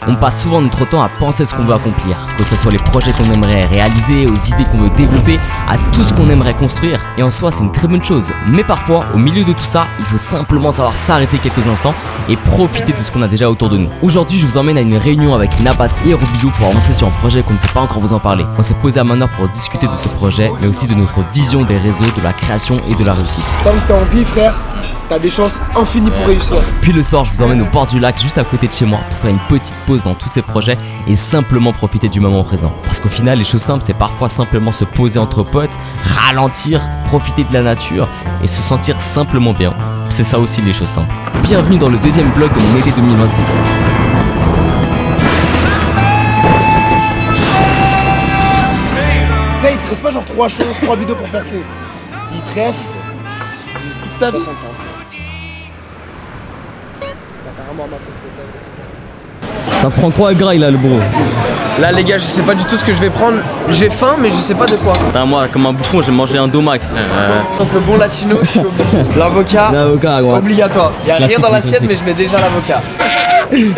On passe souvent notre temps à penser ce qu'on veut accomplir, que ce soit les projets qu'on aimerait réaliser, aux idées qu'on veut développer, à tout ce qu'on aimerait construire. Et en soi, c'est une très bonne chose. Mais parfois, au milieu de tout ça, il faut simplement savoir s'arrêter quelques instants et profiter de ce qu'on a déjà autour de nous. Aujourd'hui, je vous emmène à une réunion avec Nabas et Robilou pour avancer sur un projet qu'on ne peut pas encore vous en parler. On s'est posé à Manor pour discuter de ce projet, mais aussi de notre vision des réseaux, de la création et de la réussite. Tant que t'as envie, frère, t'as des chances infinies pour réussir. Puis le soir, je vous emmène au bord du lac, juste à côté de chez moi, pour faire une petite pause dans tous ces projets et simplement profiter du moment présent. Parce qu'au final, les choses simples, c'est parfois simplement se poser entre potes, ralentir, profiter de la nature et se sentir simplement bien. C'est ça aussi les choses simples. Bienvenue dans le deuxième vlog de mon été 2026. Tu sais, il te reste pas genre 3 choses, 3 vidéos pour percer. Il te reste toute ta vie. 60 ans. Ça prend quoi graille là le bro? Là les gars, je sais pas du tout ce que je vais prendre. J'ai faim mais je sais pas de quoi. Putain, moi comme un bouffon, j'ai mangé un domac, frère. Un peu bon latino, je suis obligé. L'avocat, gros. obligatoire. Y'a rien dans l'assiette mais je mets déjà l'avocat.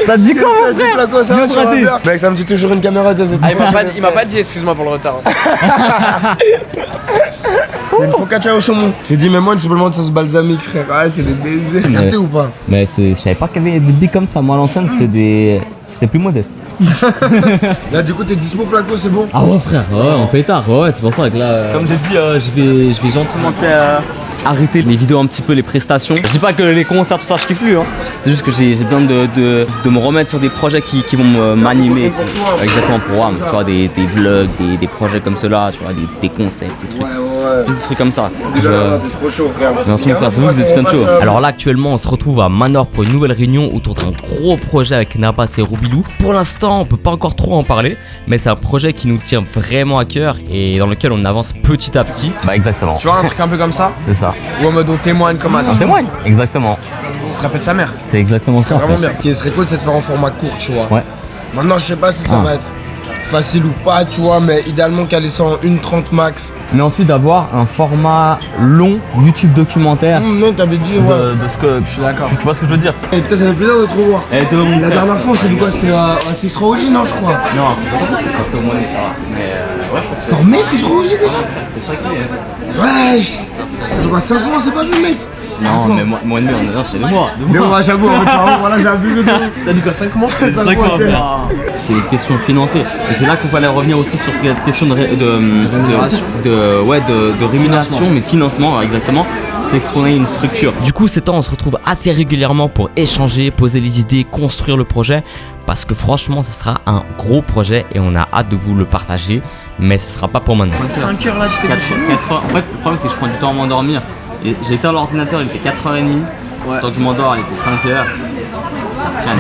Ça te dit quoi Ça dit Flaco, ça va, tu vas bien. Mec, ça me dit toujours une caméra de cette. Ah, il m'a pas dit, excuse-moi pour le retard. C'est une focaccia au saumon. J'ai dit, mais moi, une supplément de sauce balsamique, frère. Ah, c'est des baisers. Ouais. Capté ou pas? Mais je savais pas qu'il y avait des billes comme ça. Moi à l'ancienne c'était plus modeste. Là, du coup, t'es dispo, Flaco, c'est bon? Ah ouais frère, ouais en pétard, ouais c'est pour ça que là. Comme j'ai dit, je vais gentiment arrêter les vidéos un petit peu, les prestations. Je dis pas que les concerts, tout ça, je kiffe plus. Hein. C'est juste que j'ai besoin de me remettre sur des projets qui vont m'animer. Exactement pour moi, tu vois, des vlogs, des projets comme cela, tu vois, des concepts, des trucs. Plus des trucs comme ça. T'es trop chaud, frère. Merci mon frère, c'est vous qui êtes putain de chaud. Alors là actuellement on se retrouve à Manor pour une nouvelle réunion autour d'un gros projet avec Nabas et Robilou. Pour l'instant on peut pas encore trop en parler, mais c'est un projet qui nous tient vraiment à cœur et dans lequel on avance petit à petit. Bah exactement. Tu vois un truc un peu comme ça? C'est ça. Ou en mode on témoigne comme ça. On témoigne. Exactement. Il se rappelle de sa mère. C'est exactement C'est ça. vraiment bien. Ce qui serait cool, c'est de faire en format court, tu vois. Ouais. Maintenant, je sais pas si ça va être facile ou pas, tu vois, mais idéalement caler ça en 1:30 max. Mais ensuite d'avoir un format long YouTube documentaire Non, t'avais dit, ouais. de ce que. Je suis d'accord. Tu vois ce que je veux dire? Et putain, ça fait plaisir de te revoir. La dernière fois, c'est quoi? C'était à Six OG, non, je crois. Non, c'était au moins ça va. Mais ouais, C'était en mai, Six OG déjà? c'était ça qui est. Wesh! Ça doit 5 mois, c'est pas vu, mec. Non, mais moi et demi, on est c'est 2 mois. 2 mois, j'avoue, en fait, voilà, j'ai abusé de. T'as dit quoi, 5 mois? 5 mois, C'est une question financière. Et c'est là qu'il fallait revenir aussi sur cette question de rémunération, mais de financement exactement. C'est qu'on ait une structure. Du coup, ces temps, on se retrouve assez régulièrement pour échanger, poser les idées, construire le projet. Parce que franchement, ce sera un gros projet et on a hâte de vous le partager. Mais ce sera pas pour maintenant. 5 heures là, tu t'es 4 heures. En fait, le problème, c'est que je prends du temps à m'endormir. J'ai éteint l'ordinateur, il était 4h30. Ouais. Tant que je m'endors, il était 5h.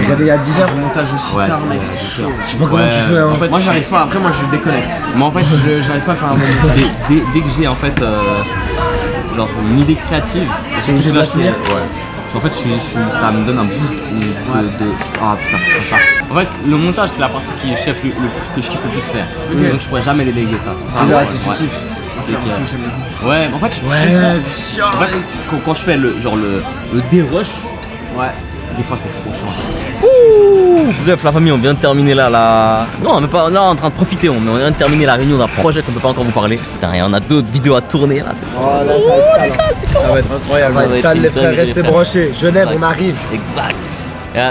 Vous avez à 10h. montage aussi tard, mec, c'est chaud. Je sais pas comment tu fais, hein. En fait, Moi j'arrive pas, après moi je déconnecte. Moi en fait, J'arrive pas à faire un bon montage. dès que j'ai en fait genre une idée créative, C'est obligé de la finir. Ouais. En fait, ça me donne un boost ah putain, c'est ça. En fait, le montage c'est la partie que je kiffe le plus faire. Donc je pourrais jamais déléguer ça. C'est ça, c'est tu kiffes. C'est que- Ouais, en fait, c'est chiant. en fait, quand je fais le dérush, Ouais. des fois c'est trop chiant. Bref, la famille, on vient de terminer là. Non, mais pas. Non, en train de profiter. On vient de terminer la réunion d'un projet qu'on peut pas encore vous parler. Putain, et on a d'autres vidéos à tourner là. Oh là, ça va être sale. Ça va être incroyable. Ça va être sale, les frères, restez branchés. Genève, on arrive. Exact.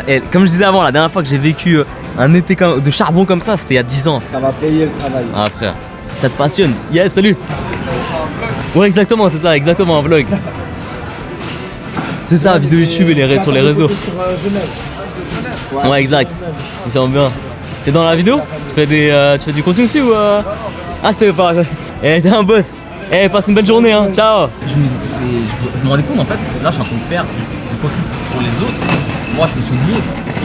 Et comme je disais avant, la dernière fois que j'ai vécu un été de charbon comme ça, c'était il y a 10 ans. Ça va payer le travail. Ah frère, ça te passionne. Yes, salut. Ouais, exactement, c'est ça, exactement, un vlog. C'est ça, vidéo YouTube et sur les réseaux. Sur Genève. Ouais, exact. Ils sont bien. T'es dans la vidéo? Tu fais du contenu aussi ou Ah, c'était pas. Eh, t'es un boss. Eh, passe une belle journée, hein. Ciao. Je me rendais compte en fait, là je suis en train de faire du contenu pour les autres. Moi je me suis oublié.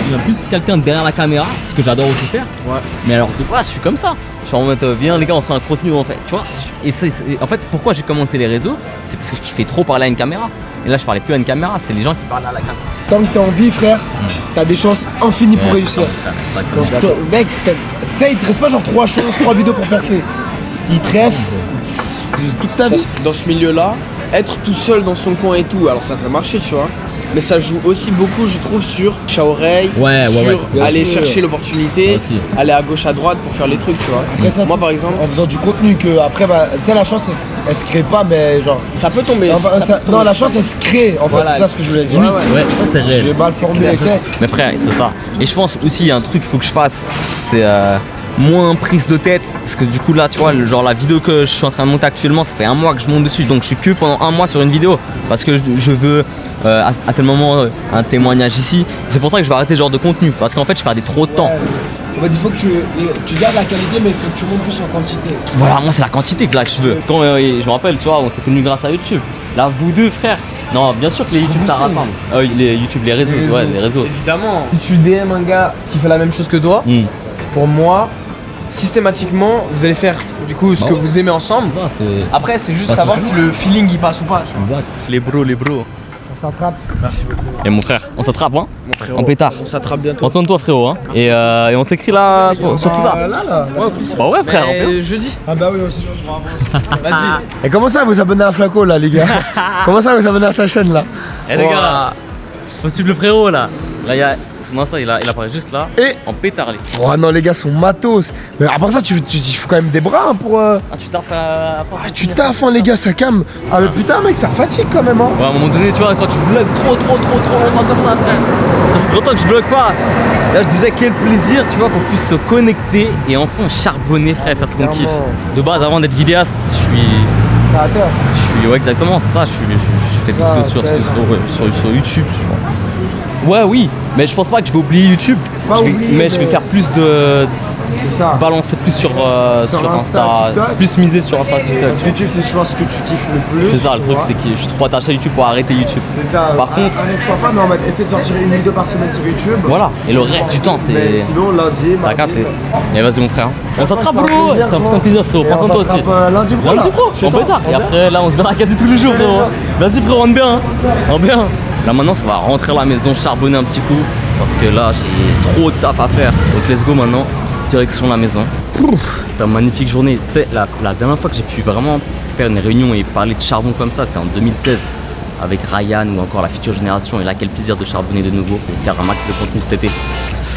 Il y a plus quelqu'un derrière la caméra, ce que j'adore aussi faire. Ouais. Mais alors de base, je suis comme ça. Je suis en mode, viens les gars, on se fait un contenu en fait. Tu vois? Et en fait, pourquoi j'ai commencé les réseaux? C'est parce que je kiffais trop parler à une caméra. Et là, je parlais plus à une caméra, c'est les gens qui parlent à la caméra. Tant que t'as envie, frère, t'as des chances infinies pour réussir. Donc, mec, tu sais, il te reste pas genre 3 choses, 3 vidéos pour percer. Il te reste toute ta vie. Dans ce milieu-là, être tout seul dans son coin et tout, alors ça peut marcher, tu vois. Mais ça joue aussi beaucoup, je trouve, sur bouche à oreille, sur aller chercher l'opportunité, aller à gauche à droite pour faire les trucs, tu vois. Après ça, moi par exemple, en faisant du contenu que après, bah, tu sais, la chance elle se crée pas, mais genre ça peut tomber. Non, la chance elle se crée. En fait, c'est ça ce que je voulais dire. Ouais, ça c'est réel. J'ai mal formulé. Mais frère, c'est ça. Et je pense aussi il y a un truc qu'il faut que je fasse, c'est moins prise de tête, parce que du coup là tu vois genre la vidéo que je suis en train de monter actuellement, ça fait un mois que je monte dessus, donc je suis que pendant un mois sur une vidéo parce que je veux à tel moment un témoignage ici. C'est pour ça que je vais arrêter ce genre de contenu, parce qu'en fait je perdais trop de temps. En fait, il faut que tu gardes la qualité, mais il faut que tu montes plus en quantité. Voilà, moi c'est la quantité que là que je veux. Quand je me rappelle, tu vois, on s'est connus grâce à YouTube. Là vous deux frères. Non, bien sûr que les YouTube ça rassemble. Les YouTube, les réseaux, les réseaux. Évidemment. Si tu DM un gars qui fait la même chose que toi, pour moi, systématiquement, vous allez faire du coup ce que vous aimez ensemble. Ça, après, c'est juste savoir si le feeling il passe ou pas. Tu vois. Exact. Les bros. On s'attrape. Merci beaucoup. Et mon frère, on s'attrape, hein? Mon frérot. En pétard. On s'attrape bientôt. Prends soin de toi, frérot, hein? Et on s'écrit là sur tout ça. Là. Bah ouais, frère. Jeudi. Ah bah oui, aussi. Vas-y. Et comment ça vous abonnez à Flaco là, les gars? Comment ça vous abonnez à sa chaîne là? Eh les gars, faut suivre le frérot là. Là, il y a son Insta, il apparaît juste là. Et en pétard, lui. Oh non, les gars sont matos. Mais après ça, tu fous quand même des bras hein, pour. Ah, tu taffes à tu taffes, hein, les gars, ça calme. Ah, mais putain, mec, ça fatigue quand même, hein. Ouais, à un moment donné, tu vois, quand tu vlogs trop longtemps comme ça, frère. Ça fait longtemps que je vlog pas. Là, je disais quel plaisir, tu vois, qu'on puisse se connecter et enfin charbonner, frère, faire ce qu'on kiffe. De base, avant d'être vidéaste, ouais, exactement, c'est ça, je fais plus de sur YouTube, tu vois. Ouais, oui, mais je pense pas que je vais oublier YouTube. Je vais faire plus de. C'est ça. Balancer plus sur Insta, TikTok. plus miser sur Insta, TikTok. Parce que YouTube, c'est je pense ce que tu kiffes le plus. C'est ça le truc, c'est que je suis trop attaché à YouTube pour arrêter YouTube. C'est ça. Par contre, arrête-toi pas, mais en fait, essaie de sortir une vidéo par semaine sur YouTube. Voilà, et le reste du temps, c'est. Mais sinon, lundi, T'as mardi. capté. Et vas-y, mon frère. On s'attrape, c'était un bro. plaisir, C'était un gros. putain de plaisir, frérot. Et Prends on soin de toi aussi. s'attrape, lundi pro, là. Lundi pro, Chez en toi. pétard. Et après, là, on se verra quasi tous les jours, frérot. Vas-y, frérot, rentre bien. Rentre bien. Là, maintenant, ça va rentrer à la maison, charbonner un petit coup. Parce que là, j'ai trop de taf à faire. Donc, let's go maintenant. Direction la maison. Putain, magnifique journée. Tu sais, la dernière fois que j'ai pu vraiment faire une réunion et parler de charbon comme ça, c'était en 2016 avec Ryan ou encore la future génération. Et là, quel plaisir de charbonner de nouveau et faire un max de contenu cet été.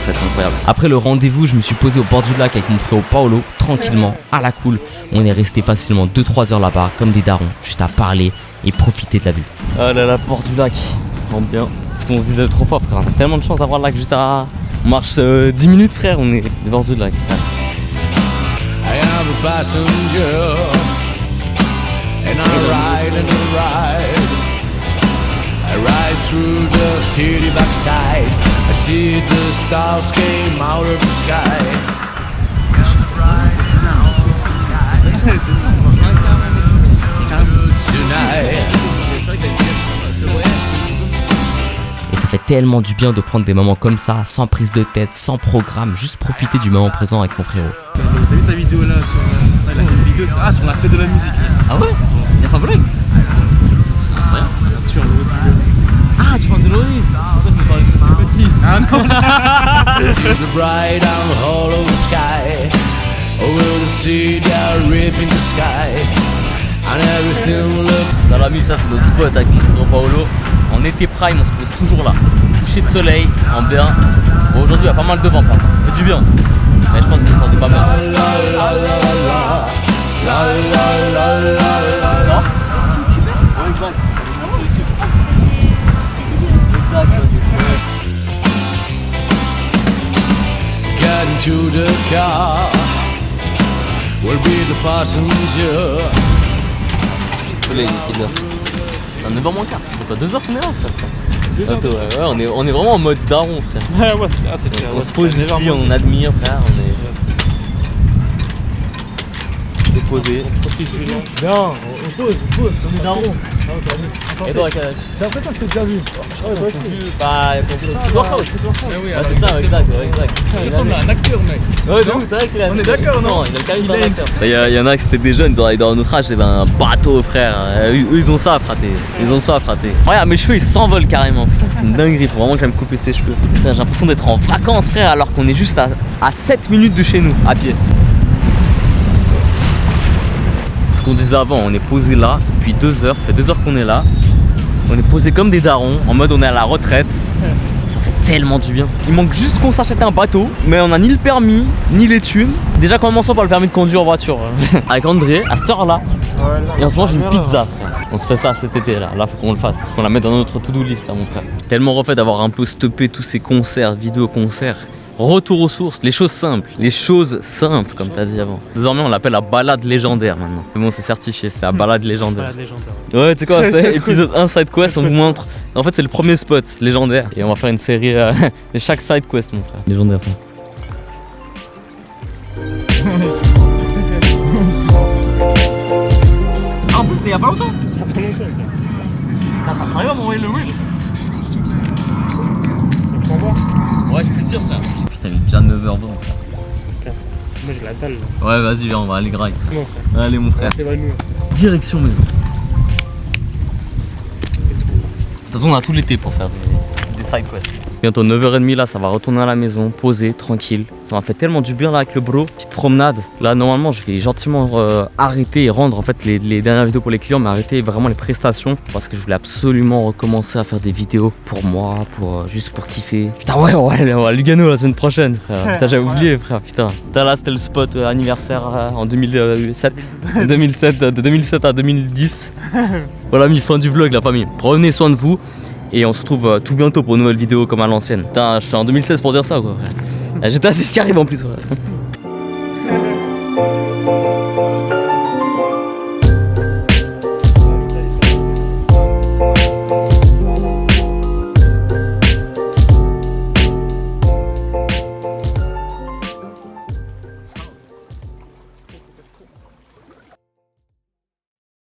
C'est incroyable. Après le rendez-vous, je me suis posé au bord du lac avec mon frère Paolo, tranquillement, à la cool. On est resté facilement 2-3 heures là-bas, comme des darons, juste à parler et profiter de la vue. Ah là là, bord du lac, rentre bien. Parce qu'on se disait trop fort, frère. On a tellement de chance d'avoir le lac juste à. On marche 10 minutes, frère, on est au bord du lac. I am a passenger and I ride through the city backside. I see the stars came out of the sky. Et ça fait tellement du bien de prendre des moments comme ça, sans prise de tête, sans programme, juste profiter du moment présent avec mon frérot. T'as vu sa vidéo là sur, elle a fait une vidéo sur la fête de la musique. Ah ouais? Y'a pas vlog? Ah, tu parles de Loris? Je me parlais de Monsieur Petit. Ah non. See the bright and hollow sky. Over the sea, they're ripping the sky. And everything looks. Salam, ça c'est notre spot avec mon frère Paolo. En été prime, on se pose toujours là. Coucher de soleil, en bien. Bon, aujourd'hui, il y a pas mal de vent, par contre, ça fait du bien. Mais je pense qu'il est pas mal. Ça Get into the car. We'll be the passenger. Soleil, il est là. On est 9h moins quart. C'est pas 2h qu'on est là, frère. 2h. Ouais, on est vraiment en mode daron, frère. Ouais, c'est clair. On se pose ici, on admire, frère. C'est posé. On profite du lien. Bien, on pose, comme des darons. Et toi, quel âge? J'ai l'impression que je t'ai déjà vu. Bah, c'est Workout. C'est ça, exact. Il ressemble à un acteur, mec. Ouais, donc c'est vrai qu'il a. On est d'accord, non? Il a le charisme d'un acteur. Il y en a qui c'était des jeunes, dans notre âge, c'était un bateau, frère. Eux, ils ont ça à frater. Regarde, mes cheveux ils s'envolent carrément. Putain, c'est une dinguerie. Faut vraiment que j'aille me couper ses cheveux. Putain, j'ai l'impression d'être en vacances, frère, alors qu'on est juste à 7 minutes de chez nous, à pied. qu'on disait avant, on est posé là depuis 2 heures, ça fait 2 heures qu'on est là. On est posé comme des darons, en mode on est à la retraite. Ça fait tellement du bien. Il manque juste qu'on s'achète un bateau, mais on a ni le permis, ni les thunes. Déjà commençons par le permis de conduire en voiture. Avec André, à cette heure là, et on se mange une pizza, frère. On se fait ça cet été là, faut qu'on le fasse, faut qu'on la mette dans notre to-do list là mon frère. Tellement refait d'avoir un peu stoppé tous ces concerts, vidéo-concerts. Retour aux sources, les choses simples comme t'as dit avant. Désormais on l'appelle la balade légendaire maintenant. Mais bon c'est certifié, c'est la balade légendaire. Ouais tu sais quoi, c'est épisode 1 side quest, on vous montre. En fait c'est le premier spot légendaire. Et on va faire une série de chaque side quest mon frère. Légendaire. Ah, en plus c'était il y a pas longtemps. Ça arrive à m'envoyer le Reels. Ouais je suis sûr frère. Putain il est déjà 9h20. Moi j'ai la dalle là. Ouais vas-y viens on va aller graille. Non frère. Allez mon frère. C'est vrai nous. Direction maison. De toute façon on a tout l'été pour faire des side quests. Bientôt 9h30 là, ça va retourner à la maison, poser, tranquille. Ça m'a fait tellement du bien là avec le bro. Petite promenade. Là normalement je vais gentiment arrêter et rendre en fait les dernières vidéos pour les clients, mais arrêter vraiment les prestations parce que je voulais absolument recommencer à faire des vidéos pour moi, juste pour kiffer. Putain ouais on va aller à Lugano la semaine prochaine frère. Putain j'avais oublié frère, putain. Là c'était le spot anniversaire en 2007. De 2007 à 2010. Voilà mis fin du vlog la famille. Prenez soin de vous. Et on se retrouve tout bientôt pour une nouvelle vidéo comme à l'ancienne. Putain, je suis en 2016 pour dire ça quoi. J'étais assez ce qui arrive en plus. Ouais.